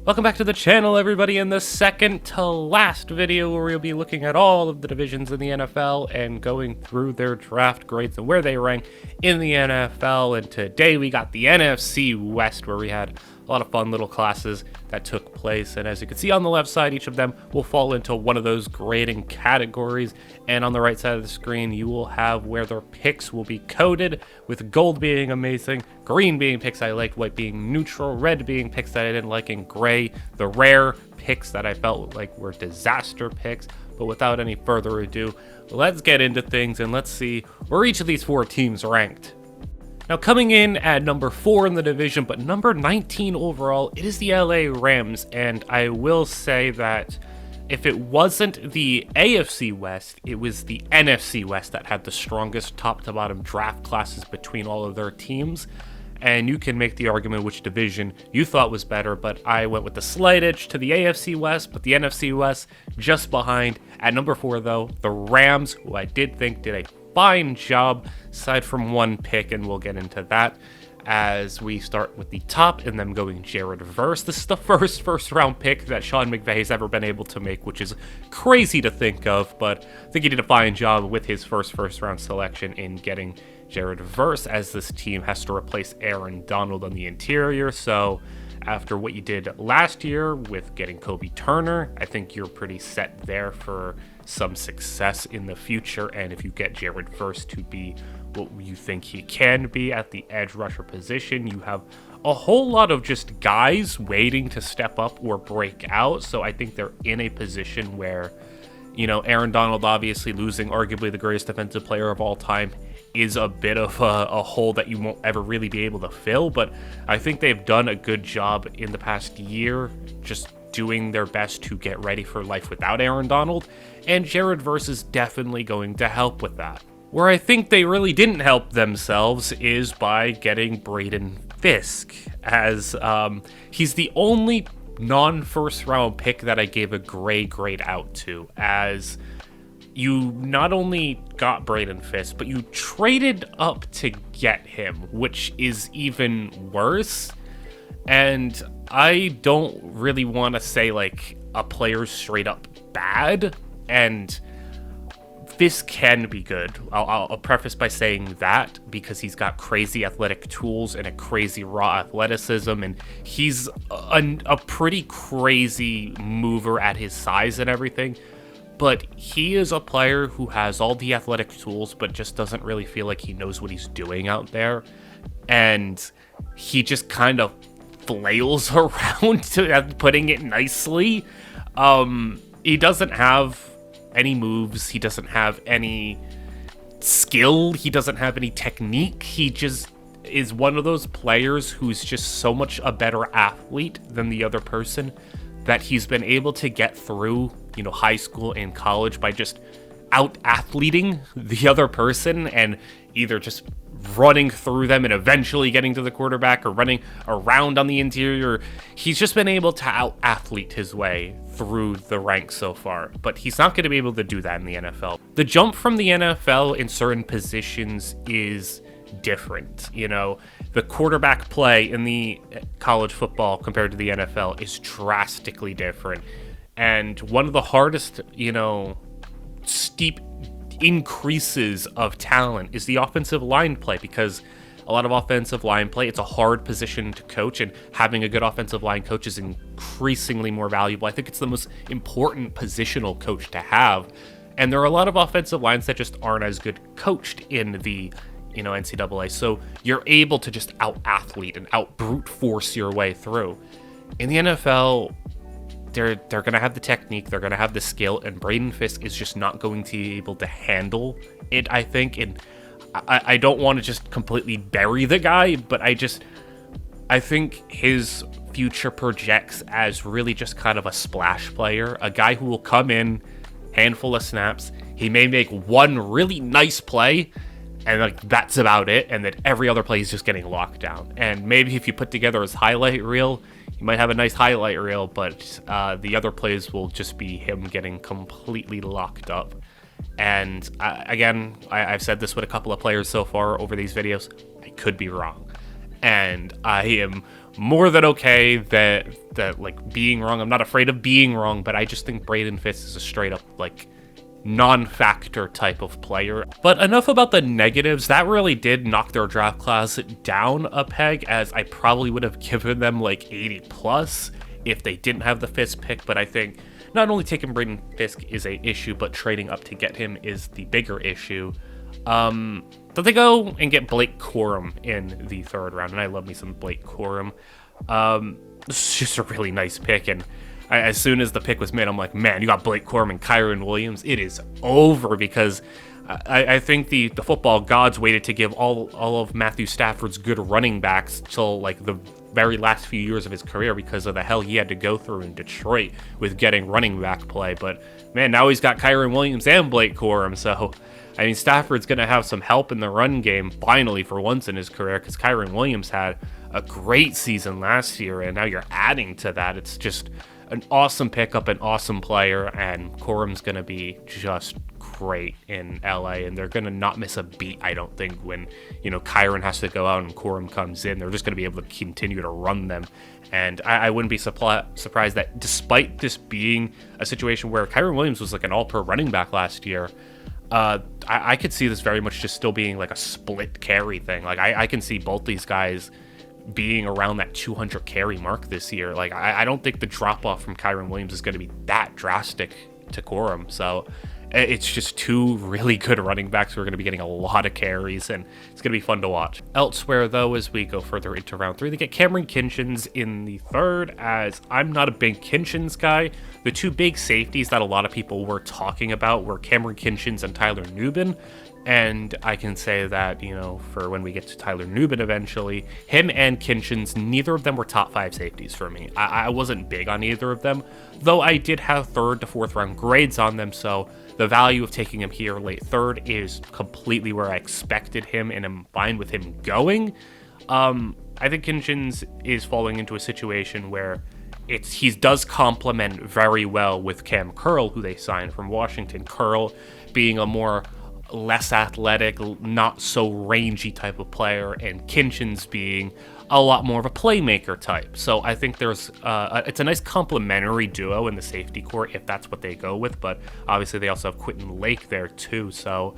Welcome back to the channel, everybody, in the second to last video where we'll be looking at all of the divisions in the NFL and going through their draft grades and where they rank in the NFL. And today we got the NFC West, where we had a lot of fun little classes that took place. And as you can see on the left side, each of them will fall into one of those grading categories. And on the right side of the screen, you will have where their picks will be coded, with gold being amazing, green being picks I liked, white being neutral, red being picks that I didn't like, and gray, the rare picks that I felt like were disaster picks. But without any further ado, let's get into things and let's see where each of these four teams ranked. Now, coming in at number 4 in the division, but number 19 overall, it is the LA Rams. And I will say that if it wasn't the AFC West, it was the NFC West that had the strongest top-to-bottom draft classes between all of their teams. And you can make the argument which division you thought was better, but I went with the slight edge to the AFC West, but the NFC West just behind. At number 4, though, the Rams, who I did think did a fine job, aside from one pick, and we'll get into that as we start with the top and them going Jared Verse. This is the first round pick that Sean McVay has ever been able to make, which is crazy to think of, but I think he did a fine job with his first round selection in getting Jared Verse, as this team has to replace Aaron Donald on the interior. So after what you did last year with getting Kobe Turner, I think you're pretty set there for some success in the future. And if you get Jared Verse to be what you think he can be at the edge rusher position, you have a whole lot of just guys waiting to step up or break out. So I think they're in a position where, you know, Aaron Donald obviously losing arguably the greatest defensive player of all time is a bit of a hole that you won't ever really be able to fill. But I think they've done a good job in the past year just doing their best to get ready for life without Aaron Donald, and Jared Verse is definitely going to help with that. Where I think they really didn't help themselves is by getting Braden Fisk, as he's the only non-first round pick that I gave a gray grade out to, as you not only got Braden Fisk, but you traded up to get him, which is even worse. And I don't really want to say like a player's straight up bad, and Fisk can be good. I'll preface by saying that because he's got crazy athletic tools and a crazy raw athleticism, and he's a pretty crazy mover at his size and everything. But he is a player who has all the athletic tools, but just doesn't really feel like he knows what he's doing out there. And he just kind of flails around, to putting it nicely. He doesn't have any moves. He doesn't have any skill. He doesn't have any technique. He just is one of those players who's just so much a better athlete than the other person that he's been able to get through, you know, high school and college by just out-athleting the other person and either just running through them and eventually getting to the quarterback or running around on the interior. He's just been able to out-athlete his way through the ranks so far, but he's not going to be able to do that in the NFL. The jump from the NFL in certain positions is different. You know, the quarterback play in the college football compared to the NFL is drastically different. And one of the hardest, you know, steep increases of talent is the offensive line play, because a lot of offensive line play, it's a hard position to coach, and having a good offensive line coach is increasingly more valuable. I think it's the most important positional coach to have. And there are a lot of offensive lines that just aren't as good coached in the, you know, NCAA. So you're able to just out-athlete and out-brute force your way through. In the NFL, they're going to have the technique, they're going to have the skill, and Braden Fisk is just not going to be able to handle it, I think. And I don't want to just completely bury the guy, but I think his future projects as really just kind of a splash player, a guy who will come in, handful of snaps, he may make one really nice play, and like that's about it, and that every other play is just getting locked down. And maybe if you put together his highlight reel, you might have a nice highlight reel, but the other plays will just be him getting completely locked up. And I've said this with a couple of players so far over these videos. I could be wrong. and I am more than okay that like being wrong. I'm not afraid of being wrong, but I just think Braden Fitz is a straight up like non-factor type of player. But enough about the negatives. That really did knock their draft class down a peg, as I probably would have given them like 80 plus if they didn't have the Fitz pick. But I think not only taking Braden Fisk is a issue, but trading up to get him is the bigger issue. So they go and get Blake Corum in the 3rd round, and I love me some Blake Corum. This is just a really nice pick, and as soon as the pick was made, I'm like, man, you got Blake Corum and Kyren Williams. It is over, because I think the football gods waited to give all of Matthew Stafford's good running backs till like the very last few years of his career, because of the hell he had to go through in Detroit with getting running back play. But man, now he's got Kyren Williams and Blake Corum, so I mean, Stafford's going to have some help in the run game finally for once in his career, because Kyren Williams had a great season last year, and now you're adding to that. It's just an awesome pickup, an awesome player, and Corum's going to be just great in LA, and they're going to not miss a beat, I don't think, when, you know, Kyren has to go out and Corum comes in. They're just going to be able to continue to run them, and I wouldn't be surprised that despite this being a situation where Kyren Williams was like an all-pro running back last year, I could see this very much just still being like a split carry thing. Like I can see both these guys being around that 200 carry mark this year. Like I don't think the drop off from Kyren Williams is going to be that drastic to Corum. So it's just two really good running backs who are going to be getting a lot of carries, and it's going to be fun to watch. Elsewhere, though, as we go further into round 3, they get Cameron Kinchens in the 3rd, as I'm not a big Kinchens guy. The two big safeties that a lot of people were talking about were Cameron Kinchens and Tyler Nubin. And I can say that, you know, for when we get to Tyler Nubin eventually, him and Kinchens, neither of them were top 5 safeties for me. I wasn't big on either of them, though I did have 3rd to 4th round grades on them, so the value of taking him here late 3rd is completely where I expected him, and I'm fine with him going. I think Kinchens is falling into a situation where he does complement very well with Cam Curl, who they signed from Washington. Curl being a more less athletic, not so rangy type of player, and Kinchens being a lot more of a playmaker type. So I think there's it's a nice complementary duo in the safety core if that's what they go with, but obviously they also have Quentin Lake there too, so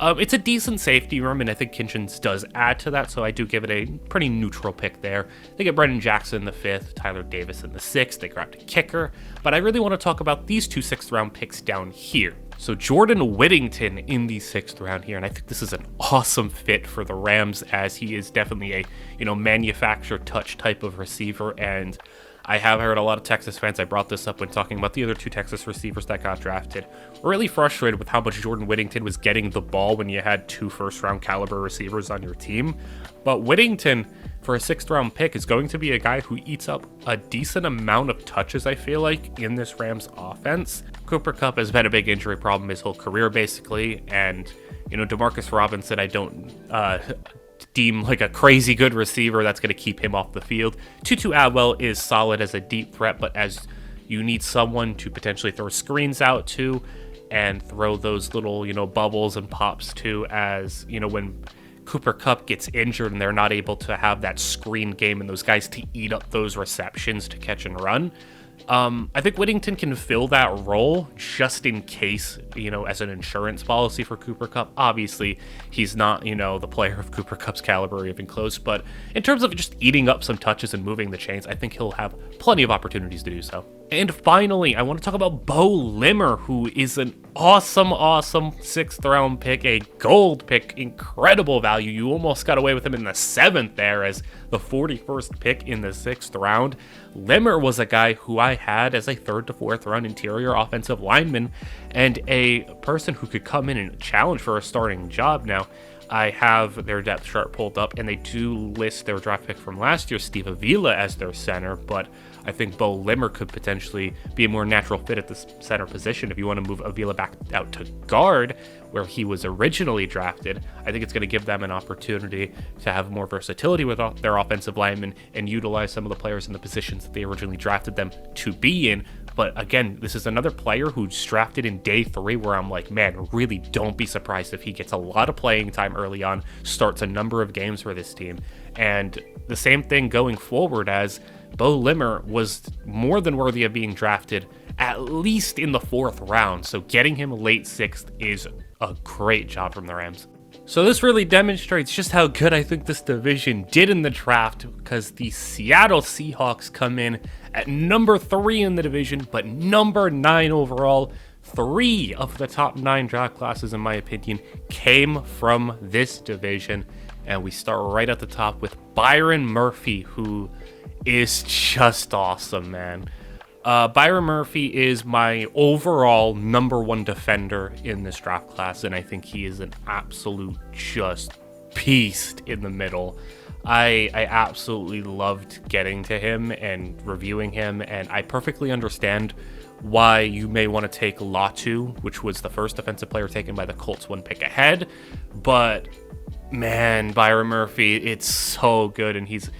it's a decent safety room, and I think Kinchens does add to that, so I do give it a pretty neutral pick there. They get Brendan Jackson in the 5th, Tyler Davis in the 6th, they grabbed a kicker, but I really want to talk about these two 6th round picks down here. So Jordan Whittington in the 6th round here, and I think this is an awesome fit for the Rams, as he is definitely a, you know, manufactured touch type of receiver, and I have heard a lot of Texas fans, I brought this up when talking about the other 2 Texas receivers that got drafted, really frustrated with how much Jordan Whittington was getting the ball when you had 2 first-round caliber receivers on your team. But Whittington, for a 6th round pick, is going to be a guy who eats up a decent amount of touches, I feel like, in this Rams offense. Cooper Kupp has had a big injury problem his whole career, basically, and, you know, Demarcus Robinson, I don't deem like a crazy good receiver that's going to keep him off the field. Tutu Atwell is solid as a deep threat, but as you need someone to potentially throw screens out to and throw those little, you know, bubbles and pops to, as, you know, when Cooper Kupp gets injured and they're not able to have that screen game and those guys to eat up those receptions to catch and run. I think Whittington can fill that role just in case, you know, as an insurance policy for Cooper Kupp. Obviously, he's not, you know, the player of Cooper Kupp's caliber even close, but in terms of just eating up some touches and moving the chains, I think he'll have plenty of opportunities to do so. And finally, I want to talk about Bo Limmer, who is an awesome 6th round pick, a gold pick, incredible value. You almost got away with him in the 7th there as the 41st pick in the 6th round. Limmer was a guy who I had as a 3rd to 4th round interior offensive lineman and a person who could come in and challenge for a starting job. Now, I have their depth chart pulled up, and they do list their draft pick from last year, Steve Avila, as their center, but I think Bo Limmer could potentially be a more natural fit at the center position. If you want to move Avila back out to guard, where he was originally drafted, I think it's going to give them an opportunity to have more versatility with their offensive linemen and utilize some of the players in the positions that they originally drafted them to be in. But again, this is another player who's drafted in day 3 where I'm like, man, really don't be surprised if he gets a lot of playing time early on, starts a number of games for this team. And the same thing going forward, as Bo Limmer was more than worthy of being drafted at least in the 4th round. So getting him late 6th is a great job from the Rams. So this really demonstrates just how good I think this division did in the draft, because the Seattle Seahawks come in at number 3 in the division, but number 9 overall. 3 of the top 9 draft classes, in my opinion, came from this division. And we start right at the top with Byron Murphy, who is just awesome, man. Byron Murphy is my overall number 1 defender in this draft class, and I think he is an absolute just beast in the middle. I absolutely loved getting to him and reviewing him, and I perfectly understand why you may want to take Latu, which was the first defensive player taken by the Colts 1 pick ahead, but man, Byron Murphy, it's so good, and he's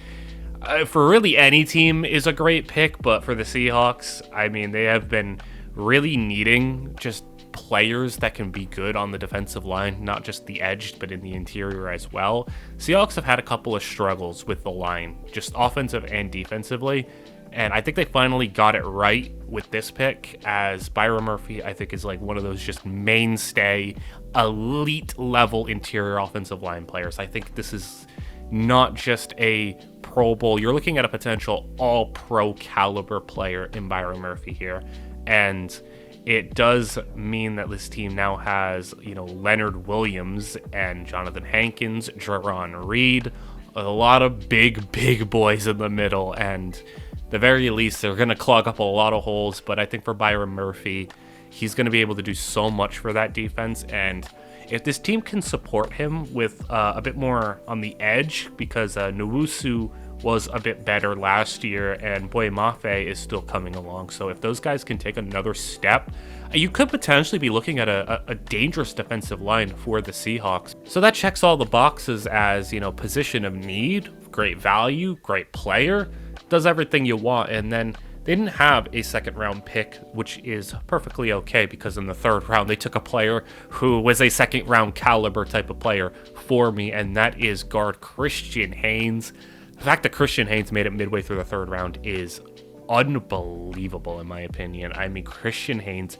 for really any team is a great pick, but for the Seahawks, I mean, they have been really needing just players that can be good on the defensive line, not just the edge, but in the interior as well. Seahawks have had a couple of struggles with the line, just offensive and defensively, and I think they finally got it right with this pick, as Byron Murphy, I think, is like one of those just mainstay, elite level interior offensive line players. I think this is not just a Pro Bowl. You're looking at a potential all-pro caliber player in Byron Murphy here. And it does mean that this team now has, Leonard Williams and Jonathan Hankins, Jaron Reed, a lot of big boys in the middle. And at the very least, they're going to clog up a lot of holes. But I think for Byron Murphy, he's going to be able to do so much for that defense. And if this team can support him with a bit more on the edge, because Nwosu was a bit better last year and Boye Mafe is still coming along. So if those guys can take another step, you could potentially be looking at a dangerous defensive line for the Seahawks. So that checks all the boxes as, position of need, great value, great player, does everything you want. And then they didn't have a 2nd round pick, which is perfectly okay, because in the 3rd round, they took a player who was a 2nd round caliber type of player for me, and that is guard Christian Haynes. The fact that Christian Haynes made it midway through the 3rd round is unbelievable, in my opinion. I mean, Christian Haynes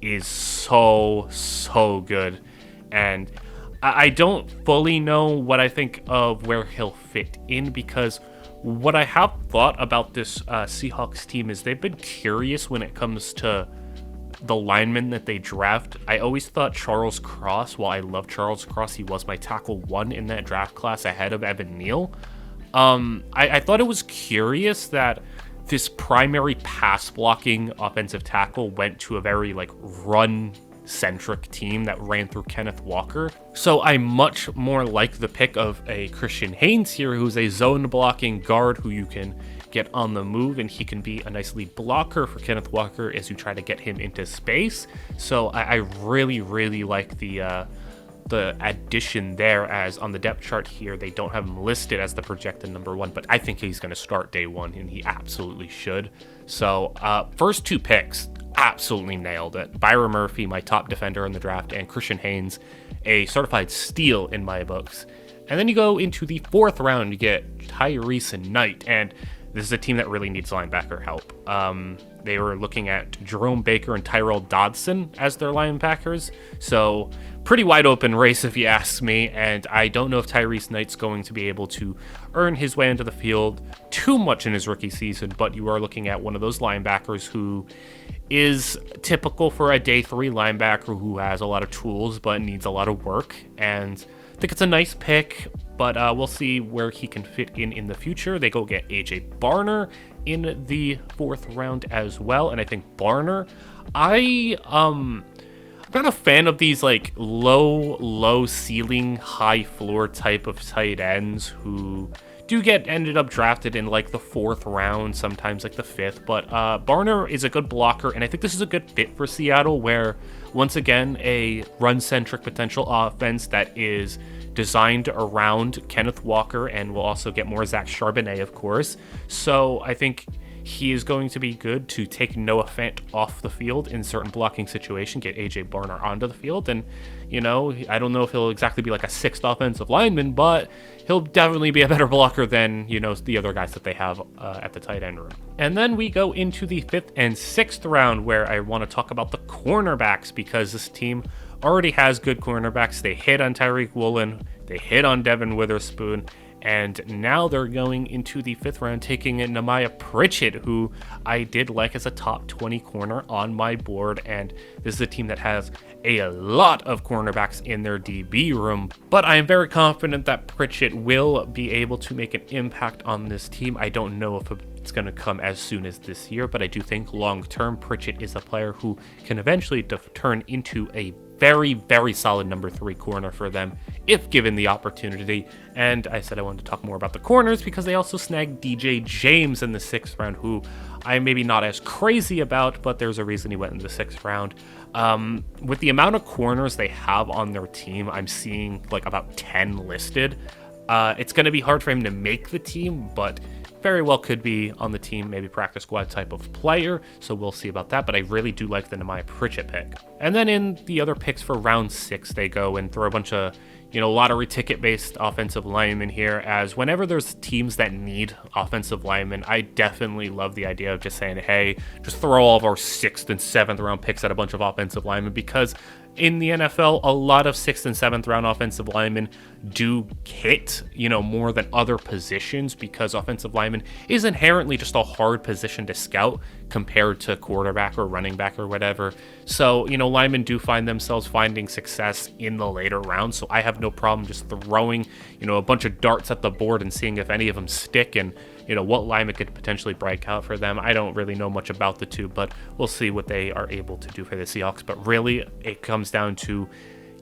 is so good, and I don't fully know what I think of where he'll fit in, because what I have thought about this Seahawks team is they've been curious when it comes to the linemen that they draft. I always thought Charles Cross, while I love Charles Cross, he was my tackle 1 in that draft class ahead of Evan Neal. I thought it was curious that this primary pass blocking offensive tackle went to a very run centric team that ran through Kenneth Walker. So I much more like the pick of a Christian Haynes here, who's a zone blocking guard who you can get on the move, and he can be a nice lead blocker for Kenneth Walker as you try to get him into space. So I really like the addition there, as on the depth chart here, they don't have him listed as the projected number 1, but I think he's going to start day 1, and he absolutely should. So first 2 picks, absolutely nailed it. Byron Murphy, my top defender in the draft, and Christian Haynes, a certified steal in my books. And then you go into the 4th round, you get Tyrese Knight, and this is a team that really needs linebacker help. They were looking at Jerome Baker and Tyrell Dodson as their linebackers, so pretty wide open race if you ask me, and I don't know if Tyrese Knight's going to be able to earn his way into the field too much in his rookie season, but you are looking at one of those linebackers who is typical for a day 3 linebacker who has a lot of tools but needs a lot of work, and I think it's a nice pick, but we'll see where he can fit in the future. They go get AJ Barner in the 4th round as well, and I think Barner, I'm not a fan of these low ceiling, high floor type of tight ends who do get ended up drafted in the 4th round, sometimes the 5th, but Barner is a good blocker, and I think this is a good fit for Seattle, where once again a run-centric potential offense that is designed around Kenneth Walker, and will also get more Zach Charbonnet, of course. So I think he is going to be good to take Noah Fant off the field in certain blocking situations, get AJ Barner onto the field, and I don't know if he'll exactly be like a sixth offensive lineman, but he'll definitely be a better blocker than, the other guys that they have at the tight end room. And then we go into the 5th and 6th round, where I want to talk about the cornerbacks, because this team already has good cornerbacks. They hit on Tyreek Woolen, they hit on Devin Witherspoon, and now they're going into the 5th round, taking in Nehemiah Pritchett, who I did like as a top 20 corner on my board. And this is a team that has a lot of cornerbacks in their DB room, but I am very confident that Pritchett will be able to make an impact on this team. I don't know if it's going to come as soon as this year, but I do think long term Pritchett is a player who can eventually turn into a very, very solid number 3 corner for them if given the opportunity. And I said I wanted to talk more about the corners because they also snagged DJ James in the 6th round, who I'm maybe not as crazy about, but there's a reason he went in the 6th round. With the amount of corners they have on their team, I'm seeing like about 10 listed. It's going to be hard for him to make the team, but very well could be on the team, maybe practice squad type of player, so we'll see about that. But I really do like the Nehemiah Pritchett pick. And then in the other picks for round 6, they go and throw a bunch of lottery ticket based offensive linemen here, as whenever there's teams that need offensive linemen, I definitely love the idea of just saying, hey, just throw all of our 6th and 7th round picks at a bunch of offensive linemen, because in the NFL, a lot of 6th and 7th round offensive linemen do hit, more than other positions, because offensive lineman is inherently just a hard position to scout compared to quarterback or running back or whatever. So, linemen do find themselves finding success in the later rounds. So I have no problem just throwing, a bunch of darts at the board and seeing if any of them stick and, what lineman could potentially break out for them. I don't really know much about the two, but we'll see what they are able to do for the Seahawks. But really, it comes down to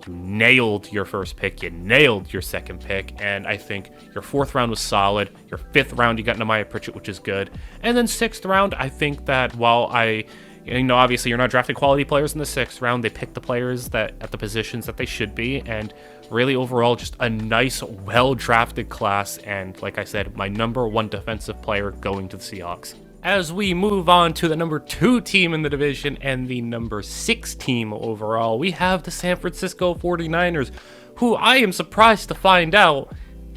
you nailed your first pick, you nailed your second pick, and I think your 4th round was solid. Your 5th round, you got Nehemiah Pritchett, which is good. And then 6th round, I think that while obviously you're not drafting quality players in the 6th round, they pick the players that at the positions that they should be, and really overall just a nice, well-drafted class, and like I said, my number 1 defensive player going to the Seahawks. As we move on to the number 2 team in the division and the number 6 team overall, we have the San Francisco 49ers, who I am surprised to find out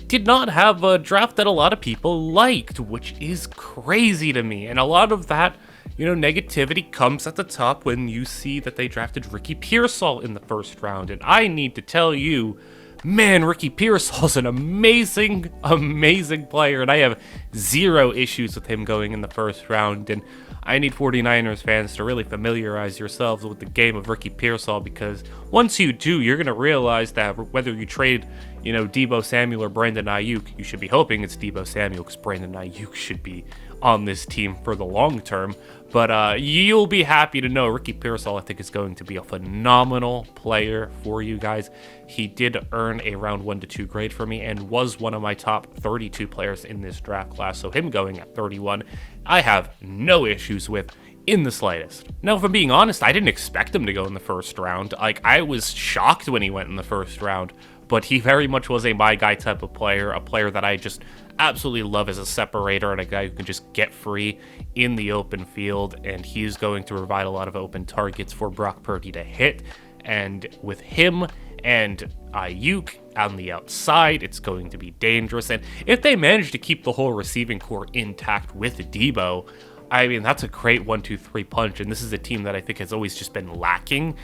did not have a draft that a lot of people liked, which is crazy to me. And a lot of that, negativity comes at the top when you see that they drafted Ricky Pearsall in the 1st round. And I need to tell you, man, Ricky Pearsall's an amazing, amazing player, and I have 0 issues with him going in the 1st round. And I need 49ers fans to really familiarize yourselves with the game of Ricky Pearsall, because once you do, you're going to realize that whether you trade, Deebo Samuel or Brandon Ayuk, you should be hoping it's Deebo Samuel, because Brandon Ayuk should be on this team for the long term. But you'll be happy to know Ricky Pearsall, I think, is going to be a phenomenal player for you guys. He did earn a round 1 to 2 grade for me and was one of my top 32 players in this draft class. So him going at 31, I have no issues with in the slightest. Now, if I'm being honest, I didn't expect him to go in the 1st round. I was shocked when he went in the 1st round, but he very much was a my guy type of player, a player that I just absolutely love as a separator and a guy who can just get free in the open field, and he's going to provide a lot of open targets for Brock Purdy to hit. And with him and Ayuk on the outside, it's going to be dangerous. And if they manage to keep the whole receiving core intact with Deebo, I mean, that's a great 1-2-3 punch, and this is a team that I think has always just been lacking,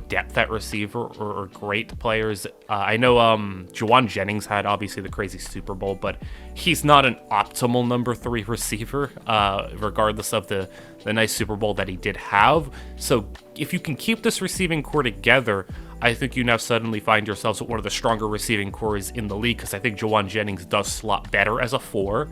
depth at receiver or great players. I know Juwan Jennings had obviously the crazy Super Bowl, but he's not an optimal number 3 receiver, regardless of the nice Super Bowl that he did have. So if you can keep this receiving core together, I think you now suddenly find yourselves with one of the stronger receiving cores in the league, because I think Juwan Jennings does slot better as a 4.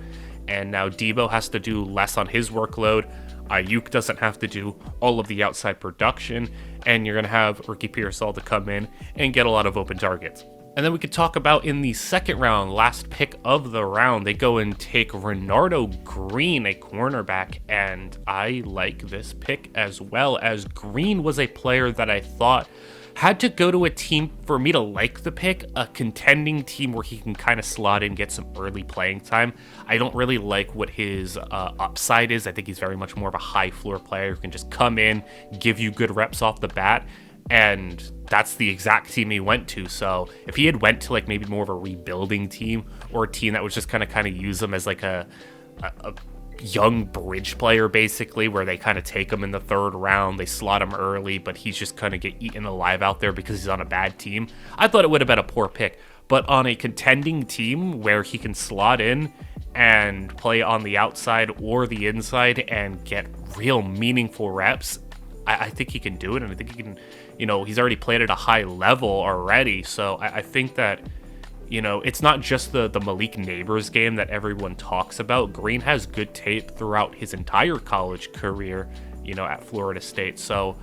And now Deebo has to do less on his workload. Ayuk doesn't have to do all of the outside production. And you're going to have Ricky Pearsall to come in and get a lot of open targets. And then we could talk about in the 2nd round, last pick of the round, they go and take Renardo Green, a cornerback. And I like this pick as well, as Green was a player that I thought had to go to a team for me to like the pick, a contending team where he can kind of slot in, get some early playing time. I don't really like what his upside is. I think he's very much more of a high floor player who can just come in, give you good reps off the bat, and that's the exact team he went to. So if he had went to like maybe more of a rebuilding team, or a team that was just kind of use him as like a young bridge player, basically, where they kind of take him in the 3rd round, they slot him early, but he's just kind of get eaten alive out there because he's on a bad team, I thought it would have been a poor pick. But on a contending team where he can slot in and play on the outside or the inside and get real meaningful reps, I think he can do it. And I think he can, he's already played at a high level already. So I think that, it's not just the Malik Neighbors game that everyone talks about. Green has good tape throughout his entire college career, at Florida State. So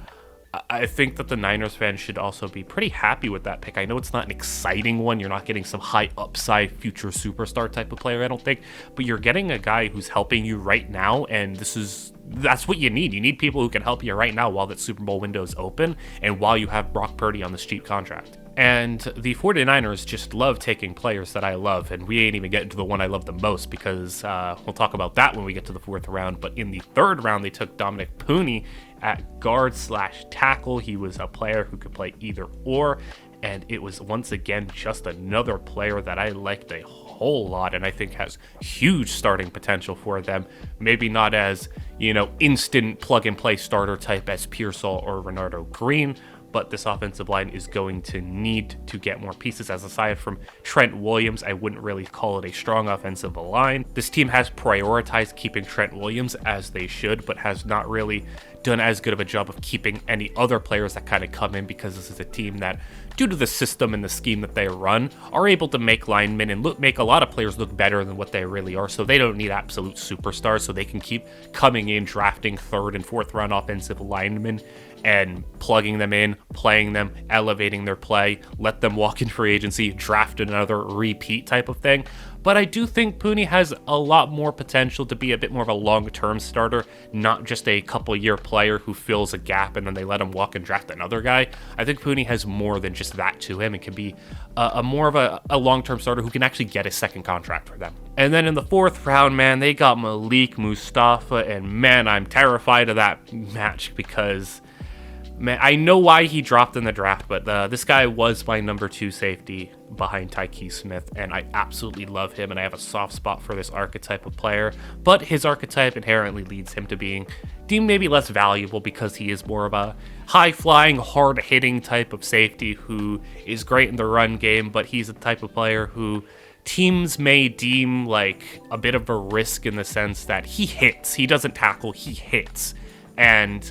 I think that the Niners fans should also be pretty happy with that pick. I know it's not an exciting one. You're not getting some high upside future superstar type of player, I don't think, but you're getting a guy who's helping you right now, and that's what you need. You need people who can help you right now while that Super Bowl window is open and while you have Brock Purdy on this cheap contract. And the 49ers just love taking players that I love, and we ain't even getting to the one I love the most because we'll talk about that when we get to the 4th round. But in the 3rd round, they took Dominic Pooney at guard/tackle. He was a player who could play either or, and it was once again just another player that I liked a whole lot and I think has huge starting potential for them. Maybe not as, instant plug-and-play starter type as Pearsall or Renardo Green, but this offensive line is going to need to get more pieces. As aside from Trent Williams, I wouldn't really call it a strong offensive line. This team has prioritized keeping Trent Williams as they should, but has not really done as good of a job of keeping any other players that kind of come in, because this is a team that, due to the system and the scheme that they run, are able to make linemen and make a lot of players look better than what they really are. So they don't need absolute superstars, so they can keep coming in, drafting 3rd and 4th round offensive linemen and plugging them in, playing them, elevating their play, let them walk in free agency, draft another repeat type of thing. But I do think Pooney has a lot more potential to be a bit more of a long-term starter, not just a couple-year player who fills a gap and then they let him walk and draft another guy. I think Pooney has more than just that to him. It can be a more of a long-term starter who can actually get a second contract for them. And then in the 4th round, man, they got Malik Mustafa, and man, I'm terrified of that match because, man, I know why he dropped in the draft, but this guy was my number 2 safety behind Tyke Smith, and I absolutely love him, and I have a soft spot for this archetype of player, but his archetype inherently leads him to being deemed maybe less valuable because he is more of a high-flying, hard-hitting type of safety who is great in the run game, but he's a type of player who teams may deem like a bit of a risk in the sense that he hits. He doesn't tackle, he hits. And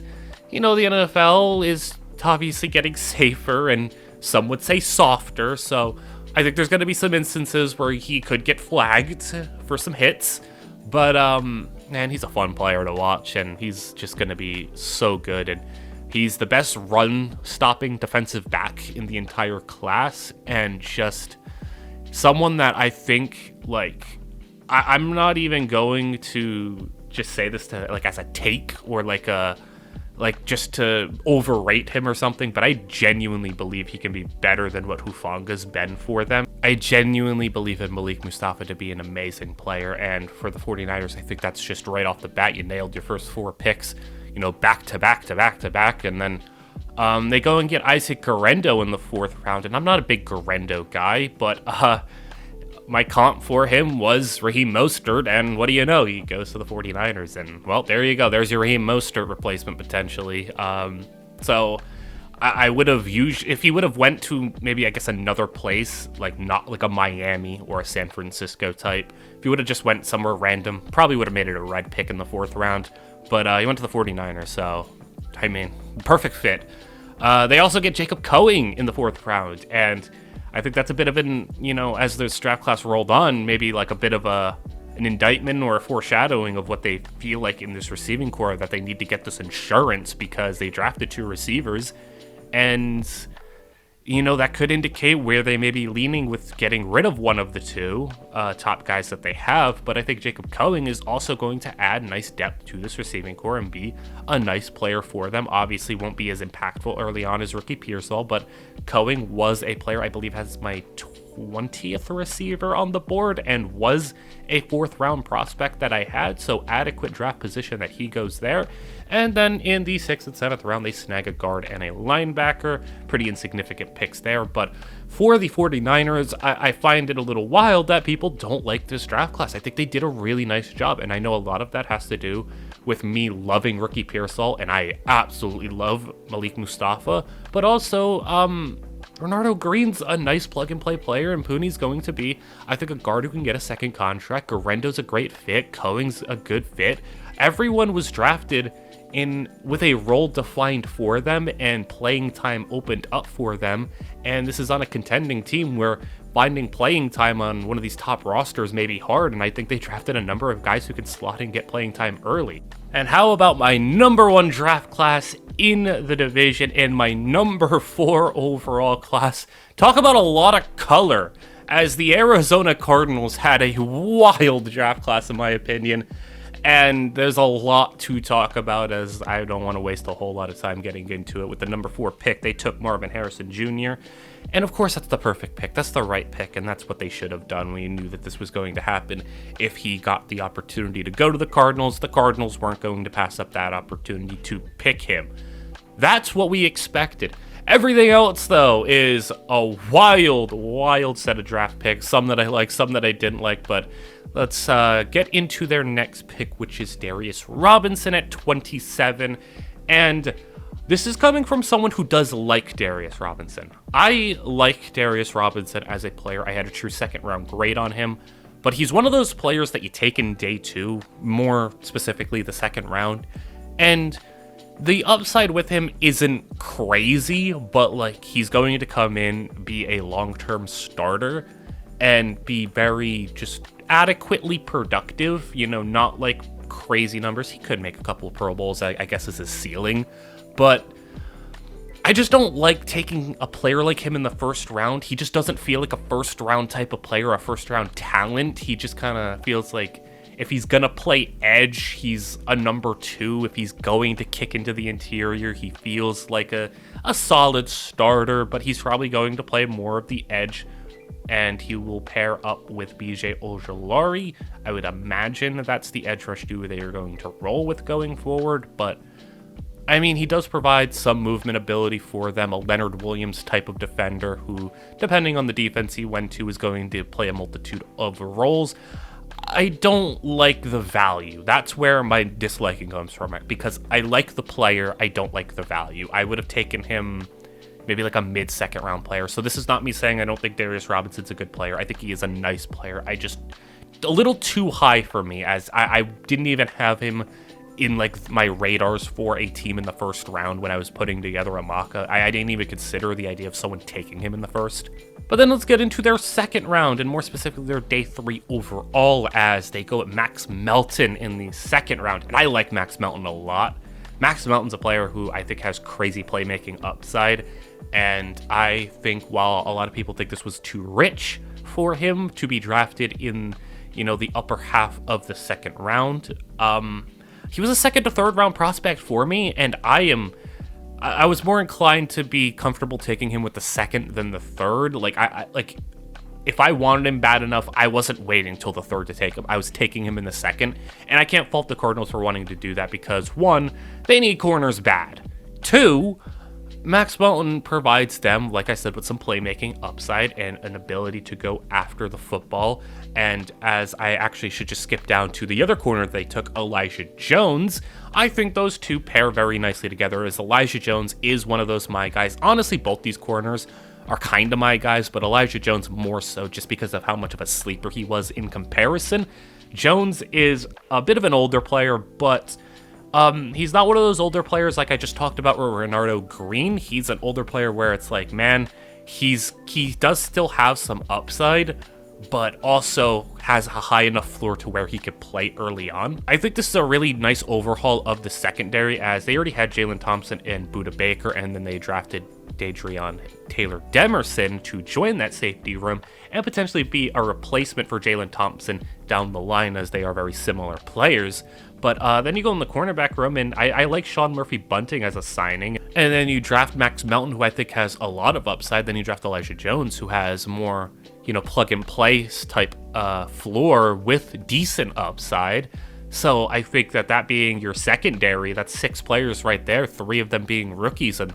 the NFL is obviously getting safer and some would say softer, so I think there's going to be some instances where he could get flagged for some hits, but man, he's a fun player to watch, and he's just going to be so good, and he's the best run-stopping defensive back in the entire class, and just someone that I think, I'm not even going to just say this to, as a take, or just to overrate him or something, but I genuinely believe he can be better than what Hufanga's been for them. I genuinely believe in Malik Mustafa to be an amazing player, and for the 49ers, I think that's just right off the bat. You nailed your first 4 picks, back to back to back to back, and then they go and get Isaac Guerendo in the 4th round, and I'm not a big Guerendo guy, but my comp for him was Raheem Mostert, and what do you know? He goes to the 49ers, and, well, there you go. There's your Raheem Mostert replacement, potentially. So I would have used, if he would have went to maybe, I guess, another place, not like a Miami or a San Francisco type, if he would have just went somewhere random, probably would have made it a red pick in the 4th round, but he went to the 49ers, so, I mean, perfect fit. They also get Jacob Coing in the 4th round, and I think that's a bit of an, as the draft class rolled on, maybe like a bit of an indictment or a foreshadowing of what they feel like in this receiving core, that they need to get this insurance because they drafted 2 receivers. And, that could indicate where they may be leaning with getting rid of one of the two top guys that they have. But I think Jacob Coing is also going to add nice depth to this receiving core and be a nice player for them. Obviously won't be as impactful early on as Ricky Pearsall, but Coing was a player I believe has my 20th receiver on the board and was a 4th round prospect that I had, so adequate draft position that he goes there. And then in the 6th and 7th round, they snag a guard and a linebacker. Pretty insignificant picks there, but for the 49ers, I find it a little wild that people don't like this draft class. I think they did a really nice job, and I know a lot of that has to do with me loving Ricky Pearsall, and I absolutely love Malik Mustafa, but also, Renardo Green's a nice plug-and-play player, and Pooney's going to be, I think, a guard who can get a second contract. Garendo's a great fit. Coing's a good fit. Everyone was drafted with a role defined for them, and playing time opened up for them. And this is on a contending team where finding playing time on one of these top rosters may be hard, and I think they drafted a number of guys who can slot and get playing time early. And how about my number 1 draft class in the division and my number 4 overall class? Talk about a lot of color, as the Arizona Cardinals had a wild draft class in my opinion. And there's a lot to talk about, as I don't want to waste a whole lot of time getting into it. With the number 4 pick, they took Marvin Harrison Jr. And of course, that's the perfect pick. That's the right pick, and that's what they should have done. We knew that this was going to happen. If he got the opportunity to go to the Cardinals weren't going to pass up that opportunity to pick him. That's what we expected. Everything else, though, is a wild set of draft picks. Some that I like, some that I didn't like, but let's get into their next pick, which is Darius Robinson at 27. And this is coming from someone who does like Darius Robinson. I like Darius Robinson as a player. I had a true 2nd round grade on him, but he's one of those players that you take in day 2, more specifically the 2nd round. And the upside with him isn't crazy, but like he's going to come in, be a long-term starter, and be very just adequately productive, not like crazy numbers. He could make a couple of Pro Bowls, I guess is his ceiling, but I just don't like taking a player like him in the 1st round. He just doesn't feel like a 1st round type of player, a 1st round talent. He just kind of feels like if he's going to play edge, he's a number 2. If he's going to kick into the interior, he feels like a solid starter, but he's probably going to play more of the edge, and he will pair up with BJ Ojulari. I would imagine that's the edge rush duo they are going to roll with going forward, but I mean, he does provide some movement ability for them, a Leonard Williams type of defender who, depending on the defense he went to, is going to play a multitude of roles. I don't like the value. That's where my disliking comes from, because I like the player, I don't like the value. I would have taken him maybe like a mid-2nd round player. So this is not me saying I don't think Darius Robinson's a good player. I think he is a nice player. I just, a little too high for me, as I didn't even have him in like my radars for a team in the 1st round when I was putting together a mock. I didn't even consider the idea of someone taking him in the 1st. But then let's get into their 2nd round, and more specifically their day 3 overall, as they go at Max Melton in the 2nd round. And I like Max Melton a lot. Max Melton's a player who I think has crazy playmaking upside, and I think while a lot of people think this was too rich for him to be drafted in, the upper half of the 2nd round, he was a 2nd to 3rd round prospect for me, and I was more inclined to be comfortable taking him with the 2nd than the 3rd. Like, if I wanted him bad enough, I wasn't waiting till the 3rd to take him. I was taking him in the 2nd, and I can't fault the Cardinals for wanting to do that because, 1, they need corners bad. 2, Max Melton provides them, like I said, with some playmaking upside and an ability to go after the football. And as I actually should just skip down to the other corner they took, Elijah Jones, I think those two pair very nicely together, as Elijah Jones is one of those my guys. Honestly, both these corners are kind of my guys, but Elijah Jones more so just because of how much of a sleeper he was in comparison. Jones is a bit of an older player, but he's not one of those older players like I just talked about with Renardo Green. He's an older player where it's like, man, he does still have some upside, but also has a high enough floor to where he could play early on. I think this is a really nice overhaul of the secondary, as they already had Jalen Thompson and Budda Baker, and then they drafted Dadrion Taylor Demerson to join that safety room and potentially be a replacement for Jalen Thompson down the line, as they are very similar players. But then you go in the cornerback room, and I like Sean Murphy-Bunting as a signing. And then you draft Max Melton, who I think has a lot of upside. Then you draft Elijah Jones, who has more, plug-and-play type floor with decent upside. So I think that being your secondary, that's 6 players right there, 3 of them being rookies. And,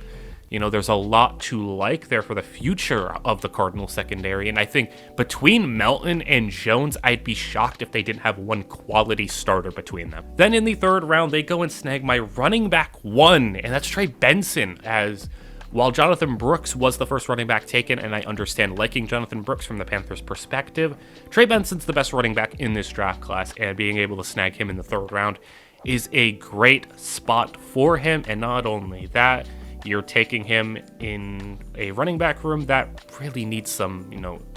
there's a lot to like there for the future of the Cardinals secondary. And I think between Melton and Jones, I'd be shocked if they didn't have one quality starter between them. Then in the 3rd round, they go and snag my running back 1, and that's Trey Benson. As while Jonathan Brooks was the first running back taken, and I understand liking Jonathan Brooks from the Panthers' perspective, Trey Benson's the best running back in this draft class, and being able to snag him in the 3rd round is a great spot for him. And not only that, you're taking him in a running back room that really needs some,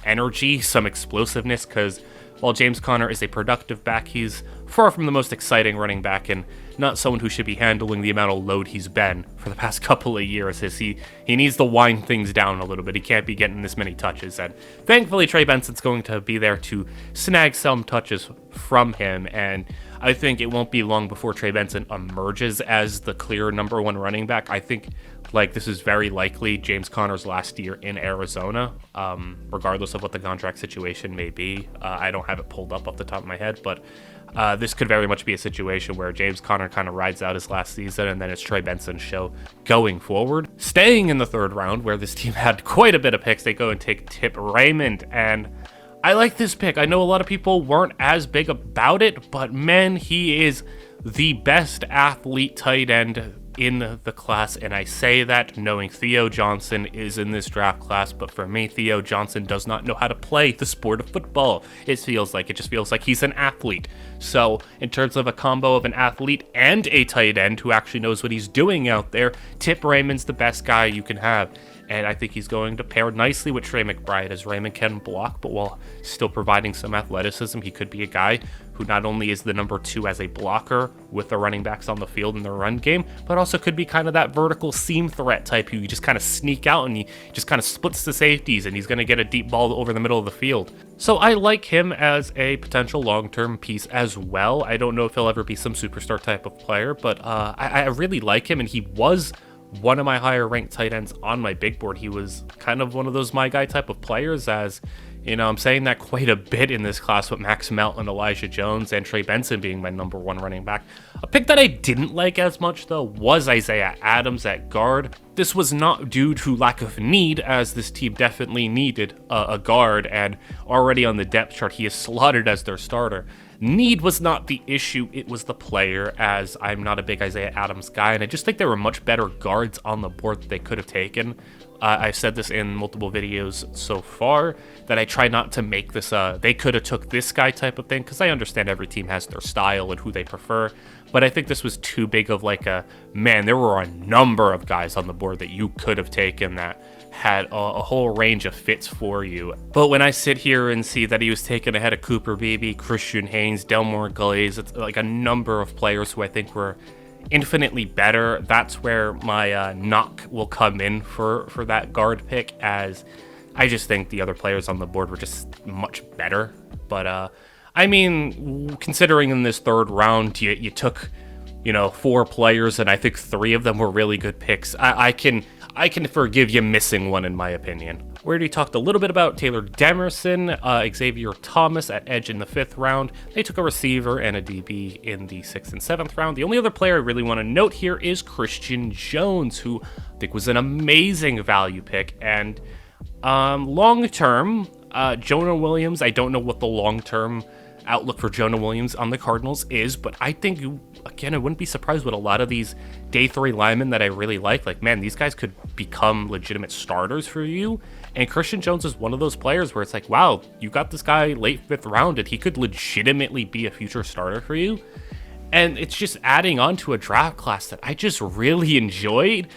energy, some explosiveness, because while James Conner is a productive back, he's far from the most exciting running back, and not someone who should be handling the amount of load he's been for the past couple of years. He needs to wind things down a little bit. He can't be getting this many touches, and thankfully Trey Benson's going to be there to snag some touches from him. And I think it won't be long before Trey Benson emerges as the clear number 1 running back. I think this is very likely James Conner's last year in Arizona, regardless of what the contract situation may be. I don't have it pulled up off the top of my head, but this could very much be a situation where James Conner kind of rides out his last season, and then it's Trey Benson's show going forward. Staying in the 3rd round, where this team had quite a bit of picks, they go and take Tip Raymond, and I like this pick. I know a lot of people weren't as big about it, but man, he is the best athlete tight end in the class, and I say that knowing Theo Johnson is in this draft class, but for me, Theo Johnson does not know how to play the sport of football. It just feels like he's an athlete. So in terms of a combo of an athlete and a tight end who actually knows what he's doing out there, Tip Raymond's the best guy you can have. And I think he's going to pair nicely with Trey McBride, as Raymond can block, but while still providing some athleticism, he could be a guy who not only is the number 2 as a blocker with the running backs on the field in the run game, but also could be kind of that vertical seam threat type who you just kind of sneak out and he just kind of splits the safeties, and he's going to get a deep ball over the middle of the field. So I like him as a potential long-term piece as well. I don't know if he'll ever be some superstar type of player, but I really like him, and he was one of my higher ranked tight ends on my big board. He was kind of one of those my guy type of players, as I'm saying that quite a bit in this class with Max Melton, Elijah Jones, and Trey Benson being my number 1 running back. A pick that I didn't like as much, though, was Isaiah Adams at guard. This was not due to lack of need, as this team definitely needed a guard, and already on the depth chart, he is slotted as their starter. Need was not the issue, it was the player, as I'm not a big Isaiah Adams guy, and I just think there were much better guards on the board that they could have taken. I've said this in multiple videos so far, that I try not to make this they could have took this guy type of thing, because I understand every team has their style and who they prefer, but I think this was too big of there were a number of guys on the board that you could have taken that had a whole range of fits for you. But when I sit here and see that he was taken ahead of Cooper Beebe, Christian Haynes, Delmore Glaze, it's like a number of players who I think were infinitely better, that's where my knock will come in for that guard pick, as I just think the other players on the board were just much better. But considering in this 3rd round you took 4 players, and I think 3 of them were really good picks, I can forgive you missing one, in my opinion. We already talked a little bit about Taylor Demerson, Xavier Thomas at edge in the 5th round. They took a receiver and a DB in the 6th and 7th round. The only other player I really want to note here is Christian Jones, who I think was an amazing value pick. And long-term, Jonah Williams, I don't know what the long-term outlook for Jonah Williams on the Cardinals is, but I think, again, I wouldn't be surprised with a lot of these day 3 linemen that I really like, man, these guys could become legitimate starters for you. And Christian Jones is one of those players where it's like, wow, you got this guy late 5th round, and he could legitimately be a future starter for you. And it's just adding on to a draft class that I just really enjoyed,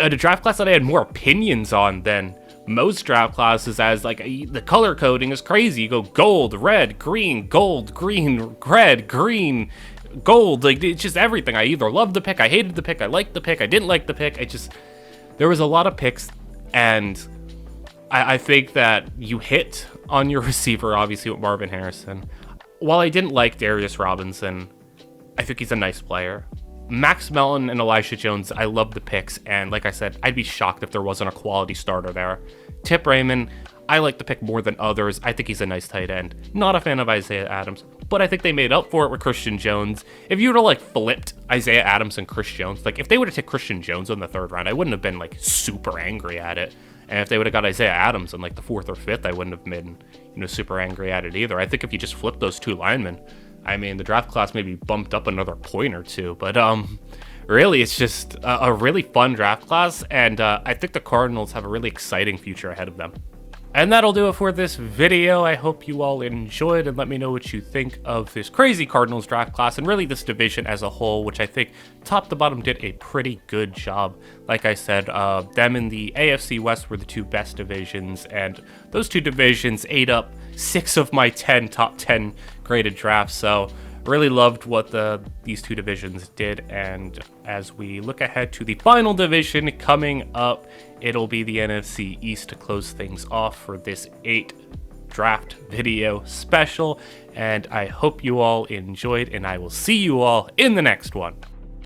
a draft class that I had more opinions on than most draft classes, as the color coding is crazy. You go gold, red, green, gold, green, red, green, gold. It's just everything. I either loved the pick, I hated the pick, I liked the pick, I didn't like the pick. There was a lot of picks And I think that you hit on your receiver, obviously, with Marvin Harrison. While I didn't like Darius Robinson, I think he's a nice player. Max Melton and Elijah Jones, I love the picks, and like I said, I'd be shocked if there wasn't a quality starter there. Tip Raymond, I like the pick more than others. I think he's a nice tight end. Not a fan of Isaiah Adams, but I think they made up for it with Christian Jones. If you would have like flipped Isaiah Adams and Chris Jones, like if they would have taken Christian Jones in the 3rd round, I wouldn't have been like super angry at it. And if they would have got Isaiah Adams in like the 4th or 5th, I wouldn't have been, super angry at it either. I think if you just flip those 2 linemen, I mean, the draft class maybe bumped up another point or 2, but really, it's just a really fun draft class, and I think the Cardinals have a really exciting future ahead of them. And that'll do it for this video. I hope you all enjoyed, and let me know what you think of this crazy Cardinals draft class and really this division as a whole, which I think top to bottom did a pretty good job. Like I said, them and the AFC West were the 2 best divisions, and those 2 divisions ate up 6 of my 10 top 10 graded drafts. So really loved what these 2 divisions did, and as we look ahead to the final division coming up, it'll be the NFC East to close things off for this 8 draft video special, and I hope you all enjoyed, and I will see you all in the next one.